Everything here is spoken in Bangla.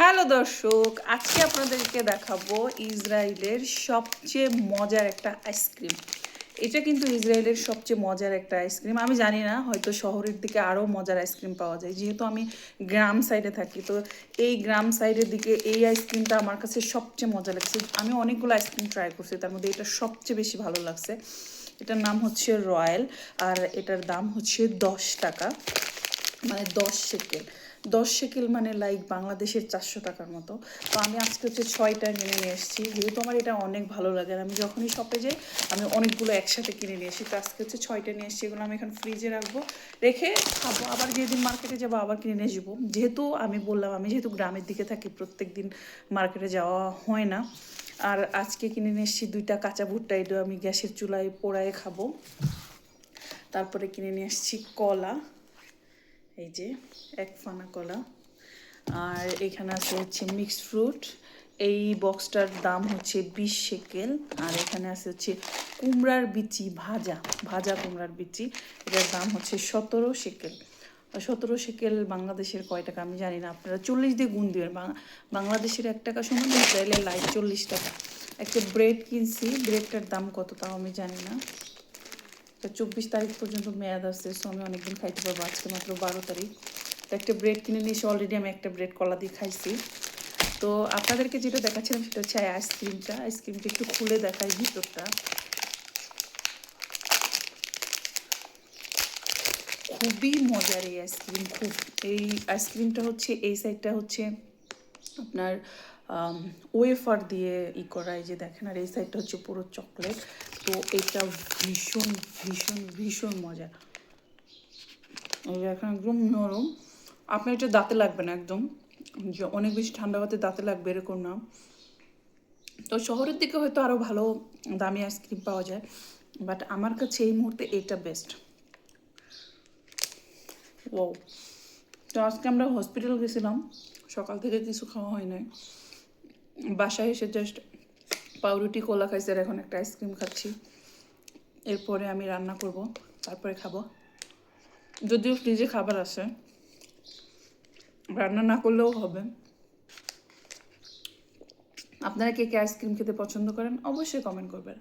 হ্যালো দর্শক, আজকে আপনাদেরকে দেখাবো ইসরায়েলের সবচেয়ে মজার একটা আইসক্রিম। এটা কিন্তু ইসরায়েলের সবচেয়ে মজার একটা আইসক্রিম। আমি জানি না, হয়তো শহরের দিকে আরও মজার আইসক্রিম পাওয়া যায়, যেহেতু আমি গ্রাম সাইডে থাকি। তো এই গ্রাম সাইডের দিকে এই আইসক্রিমটা আমার কাছে সবচেয়ে মজা লাগছে। আমি অনেকগুলো আইসক্রিম ট্রাই করছি, তার মধ্যে এটা সবচেয়ে বেশি ভালো লাগছে। এটার নাম হচ্ছে রয়্যাল, আর এটার দাম হচ্ছে 10 টাকা, মানে 10 শেকেল। 10 শেকেল মানে লাইক বাংলাদেশের 400 টাকার মতো। তো আমি আজকে হচ্ছে 6টা কিনে নিয়ে এসেছি, যেহেতু আমার এটা অনেক ভালো লাগে। আর আমি যখনই শপে যাই আমি অনেকগুলো একসাথে কিনে নিয়ে আসি। তো আজকে হচ্ছে 6টা নিয়ে এসেছি। এগুলো আমি এখন ফ্রিজে রাখবো, রেখে খাবো। আবার যেদিন মার্কেটে যাবো আবার কিনে নিয়ে আসবো। যেহেতু আমি বললাম আমি যেহেতু গ্রামের দিকে থাকি, প্রত্যেক দিন মার্কেটে যাওয়া হয় না। আর আজকে কিনে নিয়ে এসেছি 2টা কাঁচা ভুট্টা, এটা আমি গ্যাসের চুলায় পোড়ায় খাবো। তারপরে কিনে নিয়ে এসেছি কলা, এই যে 1 ফানা কলা। আর এখানে আছে হচ্ছে মিক্সড ফ্রুট, এই বক্সটার দাম হচ্ছে 20 শেকেল। আর এখানে আছে হচ্ছে কুমড়ার বিচি, ভাজা ভাজা কুমড়ার বিচি, এটার দাম হচ্ছে 17 শেকেল। 17 শেকেল বাংলাদেশের কয় টাকা আমি জানি না, আপনারা 40 দিয়ে গুণ দিবেন। বাংলাদেশের 1 টাকা সমান ইসরায়েলের লাইক 40 টাকা। একটা ব্রেড কিনছি, ব্রেডটার দাম কত তাও আমি জানি না। 24 তারিখ পর্যন্ত মেয়াদ আছে, সো আমি অনেকদিন খাইতে পারবো। আজকে মাত্র 12 তারিখ। তো একটা ব্রেড কিনে নিয়েছি, অলরেডি আমি একটা ব্রেড কলা দিয়ে খাইছি। তো আপনাদেরকে যেটা দেখাচ্ছিলাম সেটা হচ্ছে আইসক্রিমটা একটু খুলে দেখাই ভিতরটা। খুবই মজার এই আইসক্রিম, খুব। এই আইসক্রিমটা হচ্ছে, এই সাইডটা হচ্ছে আপনার ওয়েফার দিয়ে করা, এই যে দেখেন। আর এই সাইডটা হচ্ছে পুরো চকলেট। তো এটা ভীষণ ভীষণ ভীষণ মজা। এই এখন একদম নরম, আপনার এটা দাঁতে লাগবে না একদম, যে অনেক বেশি ঠান্ডা হতে দাঁতে লাগবে এরকম না। তো শহরের দিকে হয়তো আরও ভালো দামি আইসক্রিম পাওয়া যায়, বাট আমার কাছে এই মুহূর্তে এটা বেস্ট। ও, তো আজকে আমরা হসপিটাল গেছিলাম, সকাল থেকে কিছু খাওয়া হয় নাই। বাসায় এসে জাস্ট পাউরুটি কোলা খাইছে, আর এখন একটা আইসক্রিম খাচ্ছি। এরপরে আমি রান্না করব, তারপরে খাবো। যদিও ফ্রিজে খাবার আছে, রান্না না করলেও হবে। আপনারা কে কে আইসক্রিম খেতে পছন্দ করেন অবশ্যই কমেন্ট করবেন।